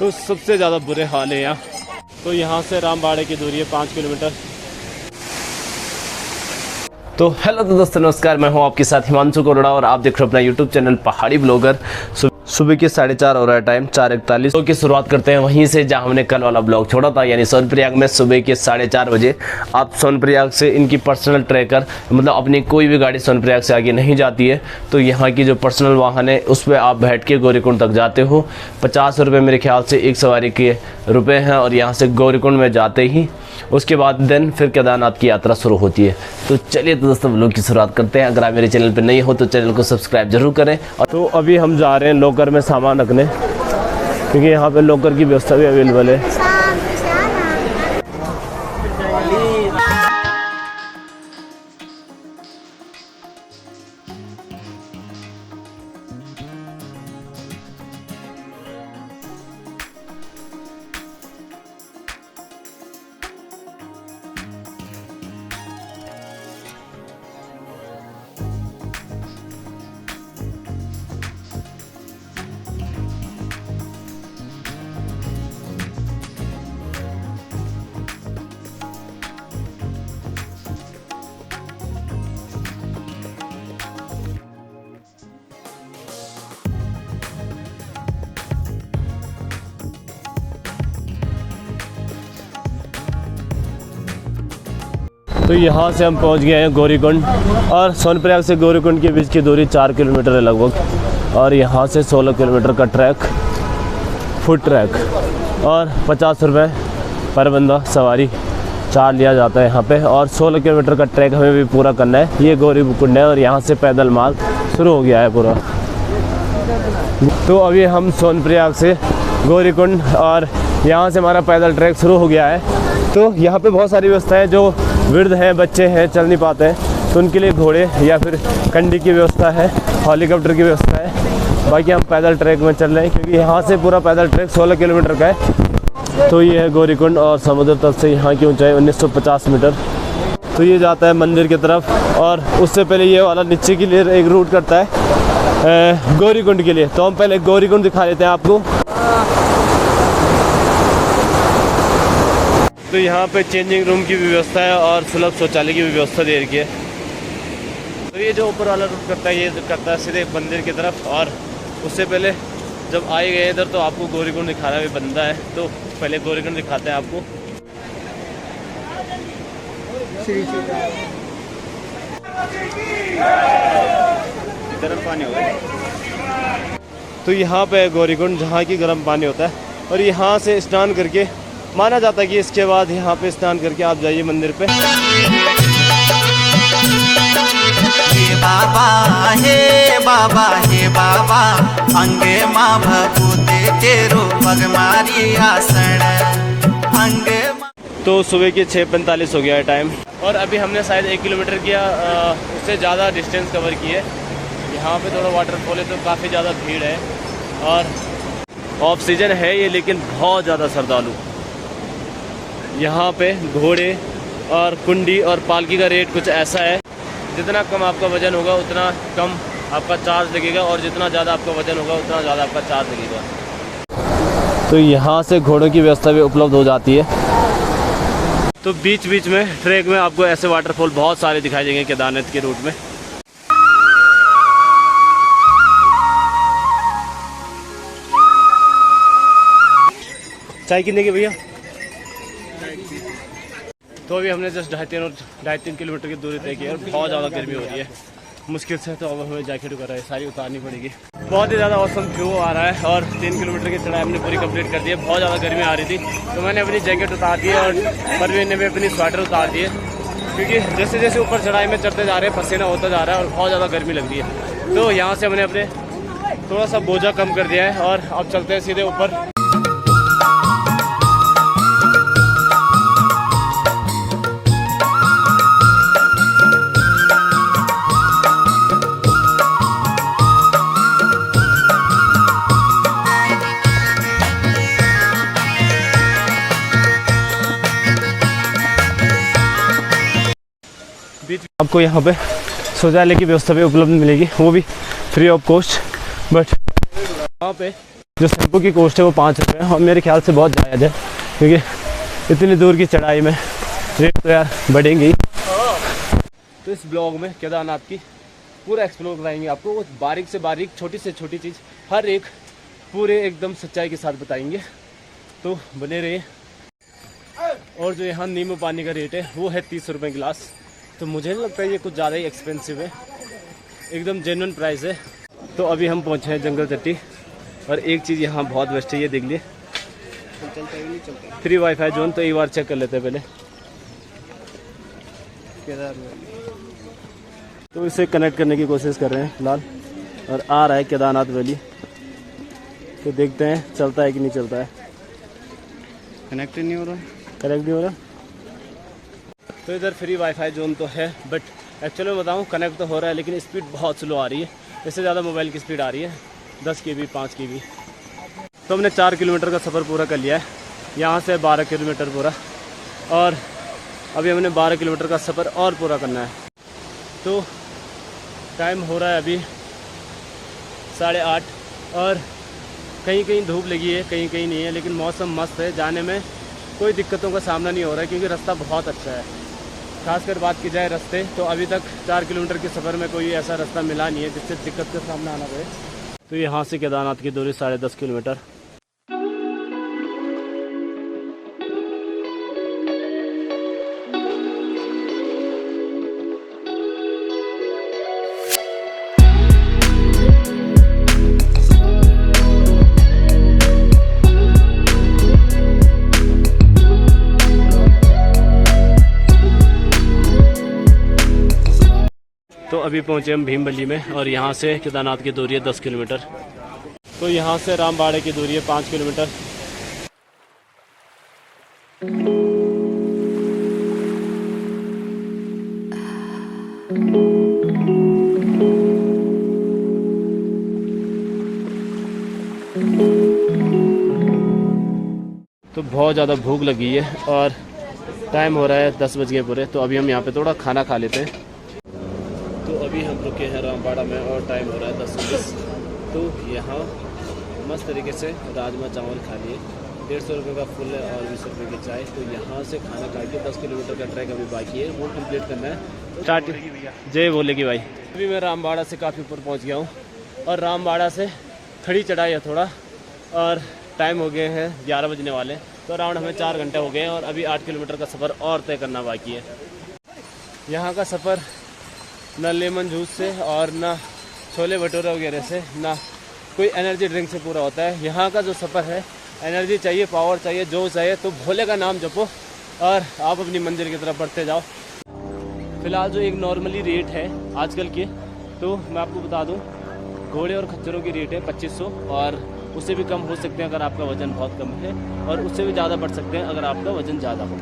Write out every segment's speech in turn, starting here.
तो सबसे ज़्यादा बुरे हाल है यहाँ। तो यहाँ से रामबाड़े की दूरी है 5 किलोमीटर। तो हेलो दोस्तों, नमस्कार। मैं हूँ आपके साथ हिमांशु कोरोड़ा और आप देख रहे हो अपना यूट्यूब चैनल पहाड़ी ब्लॉगर। सुबह के 4:30 हो रहा है टाइम, 4:41 की शुरुआत करते हैं वहीं से जहां हमने कल वाला ब्लॉग छोड़ा था, यानी सोनप्रयाग में। सुबह के 4:30 बजे आप सोनप्रयाग से इनकी पर्सनल ट्रैकर, मतलब अपनी कोई भी गाड़ी सोनप्रयाग से आगे नहीं जाती है, तो यहाँ की जो पर्सनल वाहन है उस पर आप बैठ के गौरीकुंड तक जाते हो। 50 रुपये मेरे ख्याल से एक सवारी के रुपए हैं, और यहाँ से गौरीकुंड में जाते ही उसके बाद देन फिर केदारनाथ की यात्रा शुरू होती है। तो चलिए तो दोस्तों ब्लॉग की शुरुआत करते हैं। अगर आप मेरे चैनल पर नहीं हो तो चैनल को सब्सक्राइब जरूर करें। तो अभी हम जा रहे हैं लॉकर में सामान रखने, क्योंकि यहाँ पे लॉकर की व्यवस्था भी अवेलेबल है। तो यहाँ से हम पहुँच गए हैं गौरीकुंड, और सोनप्रयाग से गौरीकुंड के बीच की दूरी 4 किलोमीटर है लगभग। और यहाँ से 16 किलोमीटर का ट्रैक, फुट ट्रैक, और 50 रुपये पर बंदा सवारी चार्ज लिया जाता है यहाँ पे। और 16 किलोमीटर का ट्रैक हमें भी पूरा करना है। ये गौरीकुंड है और यहाँ से पैदल मार्ग शुरू हो गया है पूरा। तो अभी हम सोनप्रयाग से गौरीकुंड, और यहाँ से हमारा पैदल ट्रैक शुरू हो गया है। तो यहाँ पे बहुत सारी व्यवस्थाएं, जो वृद्ध हैं, बच्चे हैं, चल नहीं पाते हैं, तो उनके लिए घोड़े या फिर कंडी की व्यवस्था है, हेलीकॉप्टर की व्यवस्था है। बाकी हम पैदल ट्रैक में चल रहे हैं, क्योंकि यहाँ से पूरा पैदल ट्रैक 16 किलोमीटर का है। तो ये है गौरीकुंड, और समुद्र तल से यहाँ की ऊंचाई 1950 मीटर। तो ये जाता है मंदिर की तरफ, और उससे पहले ये वाला नीचे के लिए एक रूट करता है गौरीकुंड के लिए। तो हम पहले गौरीकुंड दिखा देते हैं आपको। तो यहाँ पे चेंजिंग रूम की भी व्यवस्था है और सुलभ शौचालय की भी व्यवस्था दे रखी है। तो ये जो ऊपर वाला रूट करता है, ये करता है सीधे मंदिर की तरफ। और उससे पहले जब आए गए इधर, तो आपको गौरीकुंड दिखाना भी बनता है। तो पहले गौरीकुंड दिखाते हैं आपको। गर्म पानी होगा। तो यहाँ पे गौरीकुंड, जहाँ की गर्म पानी होता है, और यहाँ से स्नान करके माना जाता है कि इसके बाद यहाँ पे स्नान करके आप जाइए मंदिर पे। हे बाबा हे बाबा हे बाबा, अंगे माँ भगवते तेरो पगमारी आसन अंगे। तो सुबह के 6:45 हो गया है टाइम, और अभी हमने शायद 1 किलोमीटर किया, उससे ज़्यादा डिस्टेंस कवर की है। यहाँ पे थोड़ा वाटरफॉल है, तो काफ़ी ज़्यादा भीड़ है, और ऑफ सीजन है ये, लेकिन बहुत ज़्यादा श्रद्धालु। यहाँ पे घोड़े और कुंडी और पालकी का रेट कुछ ऐसा है, जितना कम आपका वज़न होगा उतना कम आपका चार्ज लगेगा, और जितना ज़्यादा आपका वज़न होगा उतना ज़्यादा आपका चार्ज लगेगा। तो यहाँ से घोड़ों की व्यवस्था भी उपलब्ध हो जाती है। तो बीच बीच में ट्रैक में आपको ऐसे वाटरफॉल बहुत सारे दिखाई देंगे केदारनाथ के रूट में। चाय कितने की भैया? तो अभी हमने जस्ट 2.5-3 किलोमीटर की दूरी तय की है, और बहुत ज़्यादा गर्मी हो रही है मुश्किल से। तो अब हमें जैकेट वगैरह सारी उतारनी पड़ेगी। बहुत ही ज़्यादा औसम व्यू आ रहा है, और 3 किलोमीटर की चढ़ाई हमने पूरी कंप्लीट कर दी है। बहुत ज़्यादा गर्मी आ रही थी, तो मैंने अपनी जैकेट उतार दी है, और परवीन ने भी अपनी स्वेटर उतार दी है, क्योंकि जैसे जैसे ऊपर चढ़ाई में चढ़ते जा रहे हैं पसीना होता जा रहा है, और बहुत ज़्यादा गर्मी लग रही है। तो यहाँ से हमने अपने थोड़ा सा बोझा कम कर दिया है, और अब चलते हैं सीधे ऊपर। आपको यहाँ पे शौचालय की व्यवस्था भी उपलब्ध मिलेगी, वो भी फ्री ऑफ कॉस्ट। बट यहाँ पे जो शैम्पू की कॉस्ट है वो 5 रुपये है और मेरे ख्याल से बहुत जायज़ है, क्योंकि इतनी दूर की चढ़ाई में रेट तो यार बढ़ेंगे ही। तो इस ब्लॉग में केदारनाथ की पूरा एक्सप्लोर कराएंगे आपको, वो बारीक से बारीक, छोटी से छोटी चीज़, हर एक पूरे एकदम सच्चाई के साथ बताएंगे, तो बने रहिए। और जो यहाँ नींबू पानी का रेट है वो है 30 रुपये गिलास, तो मुझे नहीं लगता ये कुछ ज़्यादा ही एक्सपेंसिव है, एकदम जेन्युइन प्राइस है। तो अभी हम पहुँचे हैं जंगल चट्टी, और एक चीज़ यहाँ बहुत बेस्ट है, ये देख लिए फ्री वाईफाई जोन, तो एक बार चेक कर लेते हैं पहले। तो इसे कनेक्ट करने की कोशिश कर रहे हैं फिलहाल, और आ रहा है केदारनाथ वैली, तो देखते हैं चलता है कि नहीं चलता है। कनेक्ट नहीं हो रहा, कनेक्ट नहीं हो रहा। तो इधर फ्री वाईफाई जोन तो है, बट एक्चुअली मैं बताऊँ कनेक्ट तो हो रहा है, लेकिन स्पीड बहुत स्लो आ रही है, इससे ज़्यादा मोबाइल की स्पीड आ रही है, 10 KB 5 KB। तो हमने 4 किलोमीटर का सफ़र पूरा कर लिया है, यहाँ से 12 किलोमीटर पूरा, और अभी हमने 12 किलोमीटर का सफ़र और पूरा करना है। तो टाइम हो रहा है अभी 8:30, और कहीं कहीं धूप लगी है, कहीं कहीं नहीं है, लेकिन मौसम मस्त है, जाने में कोई दिक्कतों का सामना नहीं हो रहा है, क्योंकि रास्ता बहुत अच्छा है। खासकर बात की जाए रास्ते, तो अभी तक 4 किलोमीटर के सफ़र में कोई ऐसा रास्ता मिला नहीं है जिससे दिक्कत का सामना आना पड़े। तो यहाँ से केदारनाथ की दूरी 10.5 किलोमीटर। तो अभी पहुँचे हम भीमबली में, और यहाँ से केदारनाथ की दूरी है 10 किलोमीटर। तो यहाँ से रामबाड़े की दूरी है 5 किलोमीटर। तो बहुत ज़्यादा भूख लगी है, और टाइम हो रहा है 10 बज गए पूरे, तो अभी हम यहाँ पे थोड़ा खाना खा लेते हैं। तो अभी हम रुके हैं रामबाड़ा में, और टाइम हो रहा है 10:20। तो यहाँ मस्त तरीके से राजमा चावल खा लिए, 150 रुपये का फुल है और 20 रुपये की चाय। तो यहाँ से खाना खा के 10 किलोमीटर का ट्रैक अभी बाकी है, वो कंप्लीट करना है। स्टार्ट जय बोलेगी भाई। अभी मैं रामबाड़ा से काफ़ी ऊपर पहुँच गया हूँ, और रामबाड़ा से खड़ी चढ़ाई है थोड़ा, और टाइम हो गए हैं 11 बजने वाले, तो अराउंड हमें 4 घंटे हो गए हैं, और अभी 8 किलोमीटर का सफ़र और तय करना बाकी है। यहाँ का सफ़र ना लेमन जूस से और ना छोले भटूरे वगैरह से, ना कोई एनर्जी ड्रिंक से पूरा होता है। यहाँ का जो सफ़र है, एनर्जी चाहिए, पावर चाहिए, जो चाहिए, तो भोले का नाम जपो और आप अपनी मंजिल की तरफ बढ़ते जाओ। फ़िलहाल जो एक नॉर्मली रेट है आजकल के, तो मैं आपको बता दूँ, घोड़े और खच्चरों की रेट है 2500, और उससे भी कम हो सकते हैं अगर आपका वज़न बहुत कम है, और उससे भी ज़्यादा बढ़ सकते हैं अगर आपका वज़न ज़्यादा हो।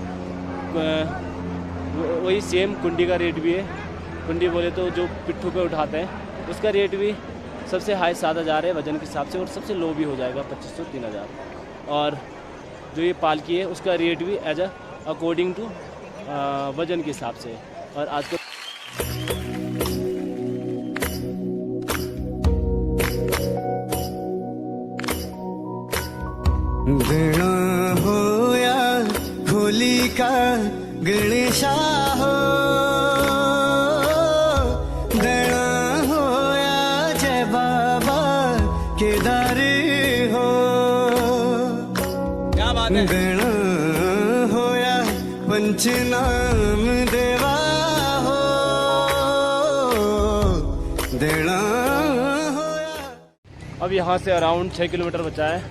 वही सेम कुंडी का रेट भी है। कुंडी बोले तो जो पिट्ठू पे उठाते हैं, उसका रेट भी सबसे हाई 7,000 है वज़न के हिसाब से, और सबसे लो भी हो जाएगा 2500 3,000। और जो ये पालकी है उसका रेट भी एज अकॉर्डिंग टू वज़न के हिसाब से। और आज को गणा हो या होली का गणेशा हो, गणा हो या जय बाबा केदारी हो, क्या बात है, गणा हो या पंचनाम देवा हो, गणा हो या। अब यहाँ से अराउंड 6 किलोमीटर बचा है,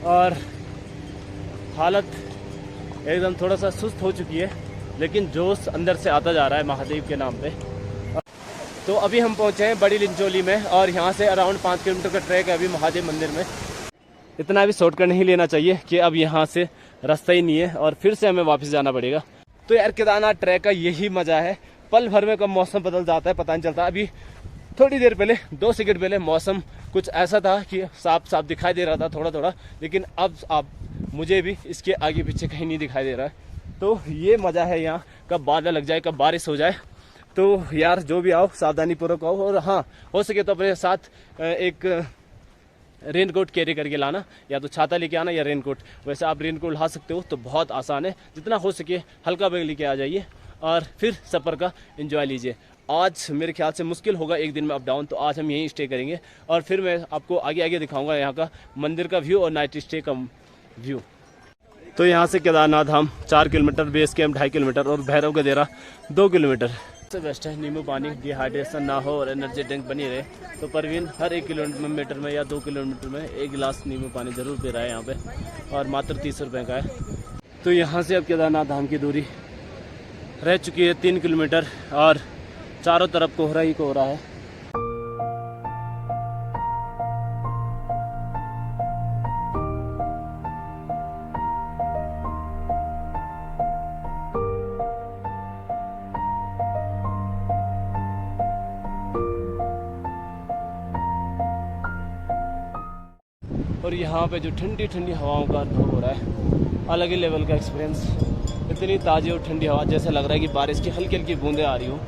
और हालत एकदम थोड़ा सा सुस्त हो चुकी है, लेकिन जोश अंदर से आता जा रहा है महादेव के नाम पे। तो अभी हम पहुँचे हैं बड़ी लिंचोली में, और यहाँ से अराउंड 5 किलोमीटर का ट्रैक है अभी महादेव मंदिर में। इतना भी शॉर्टकट नहीं लेना चाहिए कि अब यहाँ से रास्ता ही नहीं है और फिर से हमें वापस जाना पड़ेगा। तो यार केदारनाथ ट्रैक का यही मज़ा है, पल भर में कब मौसम बदल जाता है पता नहीं चलता। अभी थोड़ी देर पहले 2 सेकंड पहले मौसम कुछ ऐसा था कि साफ साफ दिखाई दे रहा था थोड़ा थोड़ा, लेकिन अब मुझे भी इसके आगे पीछे कहीं नहीं दिखाई दे रहा है। तो ये मज़ा है यहाँ, कब बादल लग जाए, कब बारिश हो जाए। तो यार जो भी आओ सावधानी पूर्वक आओ, और हाँ हो सके तो अपने साथ एक रेन कोट कैरी करके लाना, या तो छाता लेके आना या रेन कोट। वैसे आप रेन कोट ला सकते हो तो बहुत आसान है, जितना हो सके हल्का बैग लेके आ जाइए और फिर सफ़र का एंजॉय लीजिए। आज मेरे ख्याल से मुश्किल होगा एक दिन में अप डाउन, तो आज हम यहीं स्टे करेंगे और फिर मैं आपको आगे आगे दिखाऊंगा यहाँ का मंदिर का व्यू और नाइट स्टे का व्यू। तो यहाँ से केदारनाथ हम 4 किलोमीटर, बेस कैंप 2.5 किलोमीटर और भैरव का देरा 2 किलोमीटर। सबसे बेस्ट है नींबू पानी, डिहाइड्रेशन ना हो और एनर्जी ड्रिंक बनी रहे। तो परवीन हर 1 किलोमीटर में या 2 किलोमीटर में 1 गिलास नींबू पानी ज़रूर पी रहा है यहाँ पे, और मात्र 30 रुपये का है। तो यहाँ से अब केदारनाथ धाम की दूरी रह चुकी है 3 किलोमीटर और चारों तरफ कोहरा ही कोहरा है। और यहाँ पे जो ठंडी ठंडी हवाओं का अनुभव हो रहा है, अलग ही लेवल का एक्सपीरियंस। इतनी ताज़ी और ठंडी हवा, जैसे लग रहा है कि बारिश की हल्की हल्की बूंदें आ रही हो,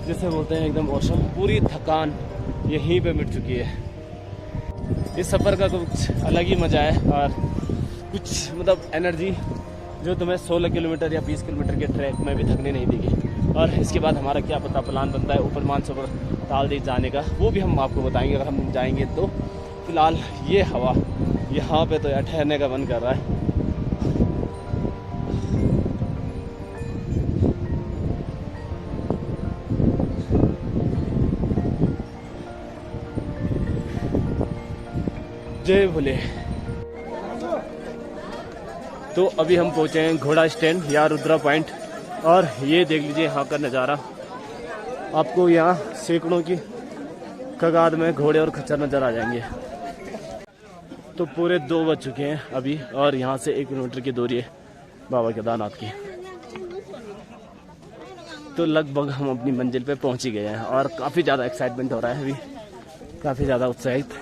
जैसे बोलते हैं एकदम औसम। पूरी थकान यहीं पे मिट चुकी है। इस सफ़र का कुछ अलग ही मज़ा है और कुछ मतलब एनर्जी जो तुम्हें 16 किलोमीटर या 20 किलोमीटर के ट्रैक में भी थकने नहीं देगी। और इसके बाद हमारा क्या पता प्लान बनता है ऊपर मानसरोवर ताल जाने का, वो भी हम आपको बताएंगे अगर हम जाएंगे तो। फिलहाल ये हवा यहाँ पे तो यार ठहरने का मन कर रहा है। जय भोले। तो अभी हम पहुँचे हैं घोड़ा स्टैंड या रुद्रा पॉइंट, और ये देख लीजिए यहाँ का नज़ारा। आपको यहाँ सैकड़ों की कगार में घोड़े और खच्चर नज़र आ जाएंगे। तो पूरे 2 बज चुके हैं अभी, और यहाँ से 1 किलोमीटर की दूरी है बाबा केदारनाथ की। तो लगभग हम अपनी मंजिल पे पहुँच ही गए हैं और काफ़ी ज़्यादा एक्साइटमेंट हो रहा है अभी, काफ़ी ज़्यादा उत्साहित।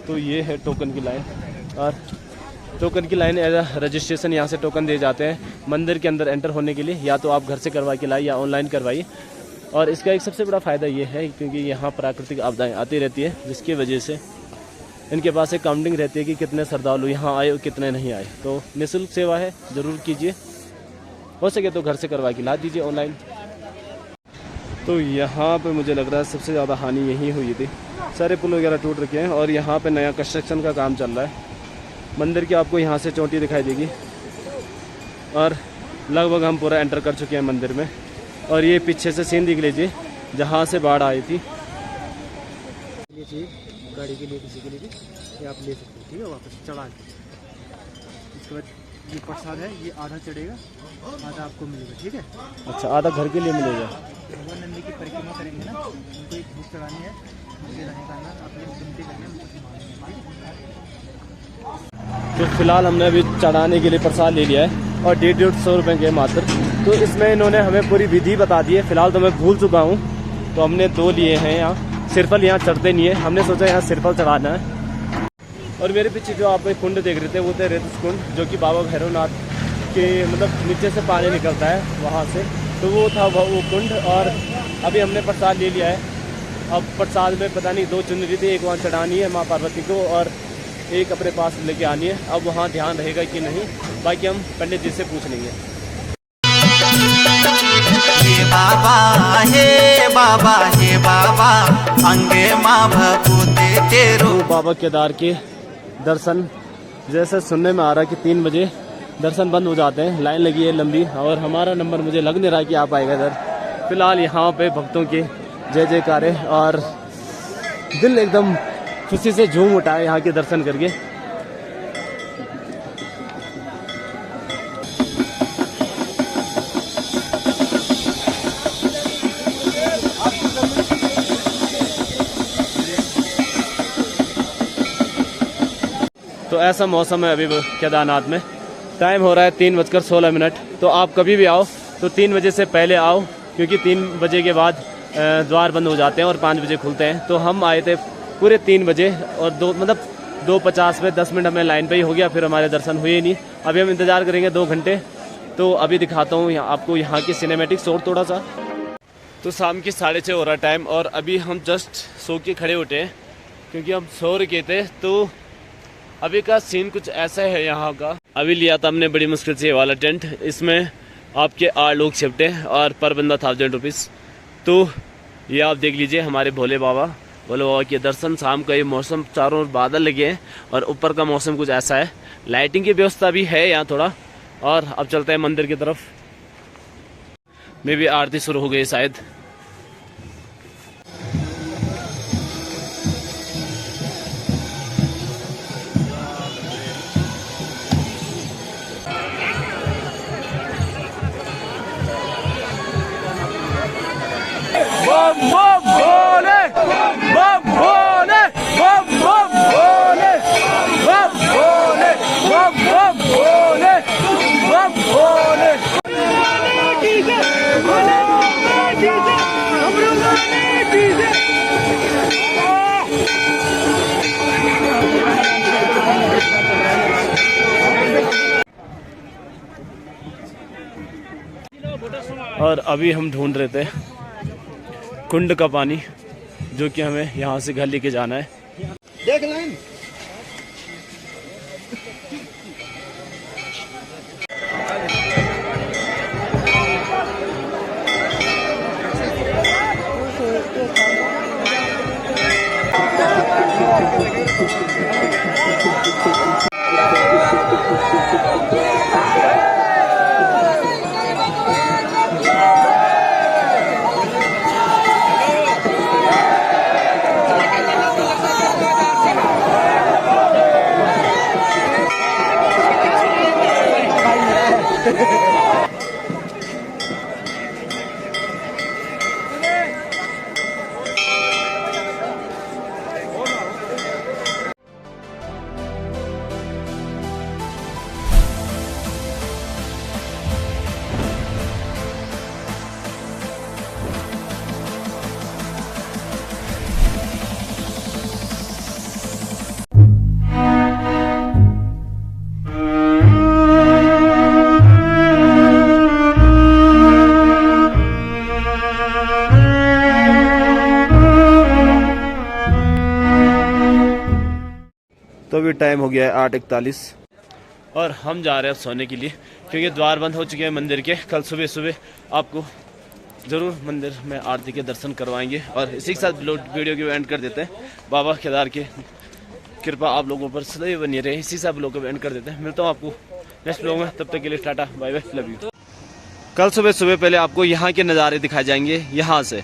तो ये है टोकन की लाइन, और टोकन की लाइन एज रजिस्ट्रेशन, यहाँ से टोकन दिए जाते हैं मंदिर के अंदर एंटर होने के लिए। या तो आप घर से करवा के लाइए या ऑनलाइन करवाइए। और इसका एक सबसे बड़ा फ़ायदा ये है क्योंकि यहाँ प्राकृतिक आपदाएं आती रहती है, जिसकी वजह से इनके पास एक काउंटिंग रहती है कि कितने श्रद्धालु यहाँ आए और कितने नहीं आए। तो निःशुल्क सेवा है, ज़रूर कीजिए। हो सके तो घर से करवा के ला दीजिए ऑनलाइन। तो यहाँ पे मुझे लग रहा है सबसे ज़्यादा हानि यहीं हुई थी। सारे पुल वगैरह टूट रखे हैं और यहाँ पे नया कंस्ट्रक्शन का काम चल रहा है। मंदिर की आपको यहाँ से चोटी दिखाई देगी, और लगभग हम पूरा एंटर कर चुके हैं मंदिर में। और ये पीछे से सीन देख लीजिए जहाँ से बाढ़ आई थी। गाड़ी के लिए किसी के लिए भी ये आप ले सकते हो, ठीक है, वापस चढ़ा के। इसके बाद ये प्रसाद है, ये आधा चढ़ेगा, आधा आपको मिलेगा, ठीक है। अच्छा, आधा घर के लिए मिलेगा। भगवान नंदी की परिक्रमा करेंगे ना, उनको एक भूख चढ़ानी है, उनके रहने का ना अपने विनती करने में कुछ मांगेंगे। तो फिलहाल हमने अभी चढ़ाने के लिए प्रसाद ले लिया है और 150 रुपये के मात्र। तो इसमें इन्होंने हमें पूरी विधि बता दी है। फिलहाल तो मैं भूल चुका हूँ। तो हमने 2 लिए हैं यहाँ। सिरफल यहाँ चढ़ते नहीं है, हमने सोचा यहाँ सिरफल चढ़ाना है। और मेरे पीछे जो आप एक कुंड देख रहे थे वो थे रेतस कुंड, जो कि बाबा भैरवनाथ के मतलब नीचे से पानी निकलता है वहाँ से। तो वो था वो कुंड। और अभी हमने प्रसाद ले लिया है। अब प्रसाद में पता नहीं 2 चुनरी थी, एक वहाँ चढ़ानी है माँ पार्वती को और एक अपने पास लेके आनी है। अब वहाँ ध्यान रहेगा कि नहीं, बाकी हम पंडित जी से पूछ लेंगे। हे बाबा हे बाबा हे बाबा अंगे माँ भगवते तेरो। बाबा केदार के दर्शन जैसे सुनने में आ रहा है कि 3 बजे दर्शन बंद हो जाते हैं। लाइन लगी है लंबी और हमारा नंबर मुझे लग नहीं रहा कि आ पाएगा इधर। फिलहाल यहाँ पे भक्तों के जय जयकारे और दिल एकदम खुशी से झूम उठा है यहाँ के दर्शन करके। तो ऐसा मौसम है अभी केदारनाथ में। टाइम हो रहा है 3:16। तो आप कभी भी आओ तो 3 बजे से पहले आओ, क्योंकि 3 बजे के बाद द्वार बंद हो जाते हैं और 5 बजे खुलते हैं। तो हम आए थे पूरे 3 बजे और 2:50 में 10 मिनट हमें लाइन पे ही हो गया, फिर हमारे दर्शन हुए ही नहीं। अभी हम इंतज़ार करेंगे 2 घंटे, तो अभी दिखाता हूँ आपको यहाँ की सिनेमैटिक्स और थोड़ा सा। तो शाम के 6:30 हो रहा टाइम और अभी हम जस्ट सो के खड़े उठे हैं क्योंकि हम सो रखे थे। तो अभी का सीन कुछ ऐसा है यहाँ का। अभी लिया था हमने बड़ी मुश्किल से ये वाला टेंट, इसमें आपके 8 लोग छिपटे और पर बंदा 1000 रुपीज़। तो ये आप देख लीजिए हमारे भोले बाबा के दर्शन। शाम का ये मौसम, चारों ओर बादल लगे हैं और ऊपर का मौसम कुछ ऐसा है। लाइटिंग की व्यवस्था भी है यहाँ थोड़ा। और अब चलते हैं मंदिर की तरफ। मे भी आरती शुरू हो गई शायद। बम बम भोले, बम भोले, बम बम भोले, बम भोले, बम बम भोले, बम भोले। और अभी हम ढूंढ रहे थे कुंड का पानी, जो कि हमें यहाँ से घर लेके जाना है। देख लाइन। तो अभी टाइम हो गया है 8:41 और हम जा रहे हैं सोने के लिए क्योंकि द्वार बंद हो चुके हैं मंदिर के। कल सुबह सुबह आपको ज़रूर मंदिर में आरती के दर्शन करवाएंगे। और इसी के साथ वीडियो को एंड कर देते हैं। बाबा केदार की कृपा आप लोगों पर सदैव बनी रहे। इसी से आप लोगों को एंड कर देते हैं। मिलता हूँ आपको नेक्स्ट व्लॉग में, तब तक के लिए टाटा बाय बाय, लव यू। कल सुबह सुबह पहले आपको यहाँ के नज़ारे दिखाए जाएंगे यहाँ से।